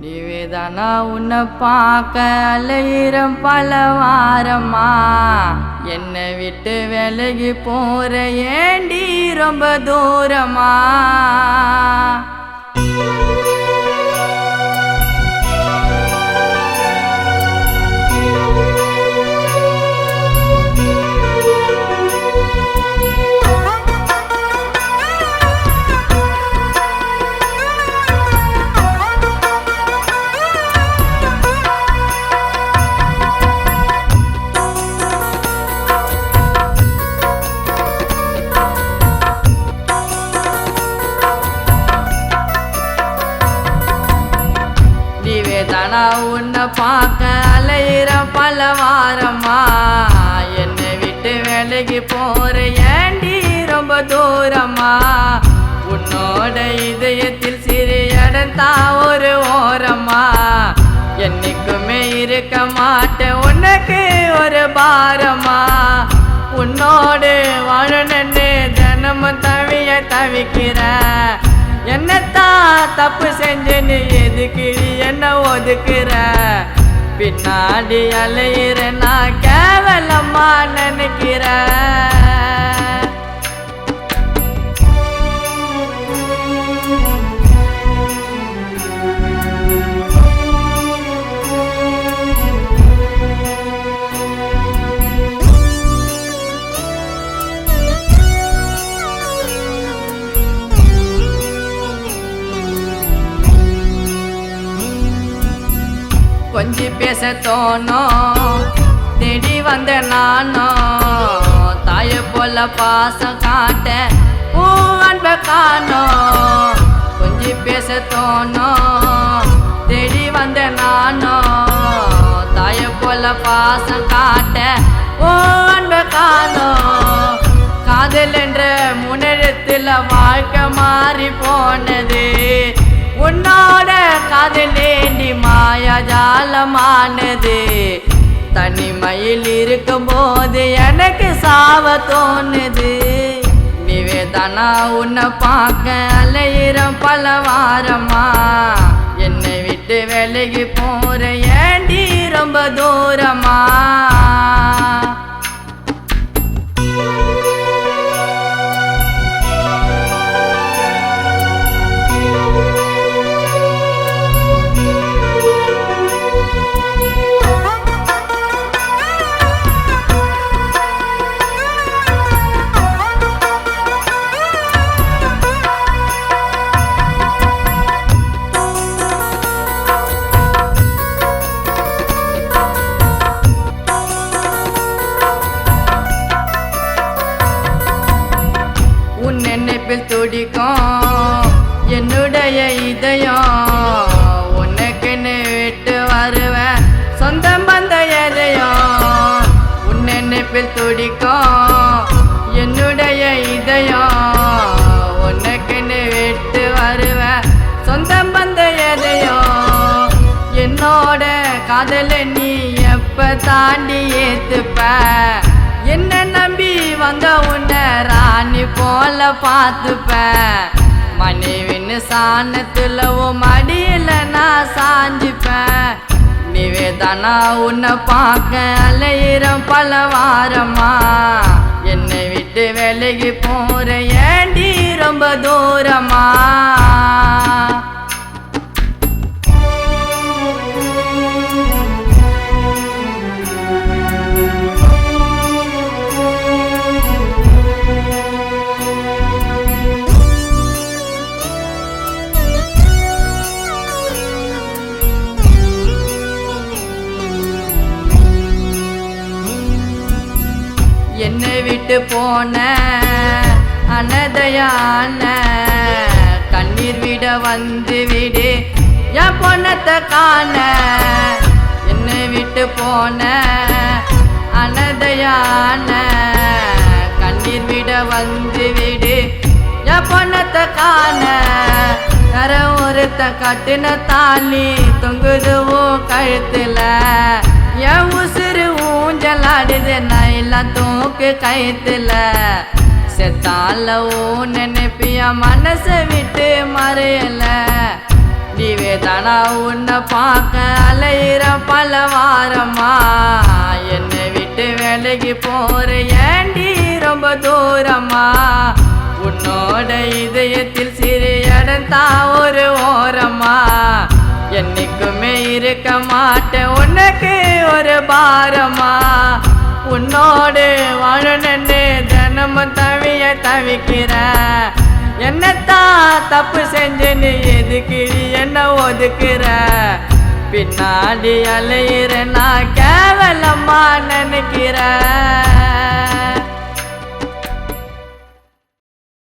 நீவேதானா உன்னை பார்க்க அலையிறம் பல வாரமா, என்னை விட்டு விலகி போற ஏண்டி ரொம்ப தூரமா. நீவேதானா உன்னை பார்க்க அலையிற பல வாரமா, என்னை விட்டு விலகி போற ஏண்டி ரொம்ப தூரமா. உன்னோட இதயத்தில் சிறு இடந்தா ஒரு ஓரமா, என்னைக்குமே இருக்க மாட்டேன் உனக்கு ஒரு பாரமா. உன்னோடு வாழணுன்னு தினமும் தவிக்கிற, என்னத்தான் தப்பு செஞ்சுன்னு எதுக்கு என்ன ஒதுக்குற. பின்னாடி அலையிற நான் கேவலமா நினைக்கிற. கொஞ்சி பேச தோணும் தேடி வந்த நானும், தாய போல பாசம் காட்ட அன்ப காணோம். கொஞ்சி பேச தோணும் தேடி வந்த நானும், தாய போல பாசம் காட்ட அன்ப காணோம். காதல் என்ற முன்னெழுத்துல வாழ்க்கை மாறி போனது, உன்னோட காதலேண்டி மாயாஜாலமானது. தனிமையில் இருக்கும் போது எனக்கு சாவ தோணுது. நீவேதானா உன்னை பார்க்க அலையிறம் பல வாரமா, என்னை விட்டு விலகி போற ஏண்டி ரொம்ப தூரமா. நினைப்பில் துடிக்கும் என்னுடைய இதயம், உனக்குன்னு விட்டு வருவேன் சொந்தம் வந்த எதையும். உன் நினைப்பில் துடிக்கும் என்னுடைய இதயம், உனக்குன்னு விட்டு வருவேன் சொந்தம் வந்த எதையும். என்னோட காதலை நீ எப்ப தாண்டி ஏத்துப்ப, என்ன நம்பி வந்த உன்னை ராணி போல பார்த்துப்ப. மனைவின்னு சாணத்துல மடியில நான் சாஞ்சிப்பேன். நீவேதானா உன்னை பார்க்க அலையிறம் பல வாரமா, என்னை விட்டு விலகி போற ஏண்டி ரொம்ப தூரமா. என்னை விட்டு போன அனதையான கண்ணீர் விட வந்து விடு என் பொண்ணத்தை காண. என்னை விட்டு போன அனதையான கண்ணீர் விட வந்து விடு என் பொண்ணத்தை காண. வேற ஒருத்த கட்டுன தாலி தொங்குதுவோ கழுத்துல, என் உசுறு ஊஞ்சலாடுது நைலாம் தூக்கு கயித்துல. செத்தால நினைப்பிய மனசை விட்டு மறையல. நீவே தானா உன்னை பார்க்க அலையிற பல வாரமா என்னை விட்டு வேலைக்கு போற ஏண்டி ரொம்ப தூரமா உன்னோட இதயத்தில் சிறு இடம் தான் ஒரு ஓரமா என்னைக்குமே இருக்க மாட்டேன் உனக்கு ஒரு பாரமா உன்னோடு வாழணுன்னு தினமும் தவிக்கிற என்னத்தான் தப்பு செஞ்சுன்னு எதுக்கு என்ன ஒதுக்குற பின்னாடி அலையிற நான் கேவலமா நினைக்கிற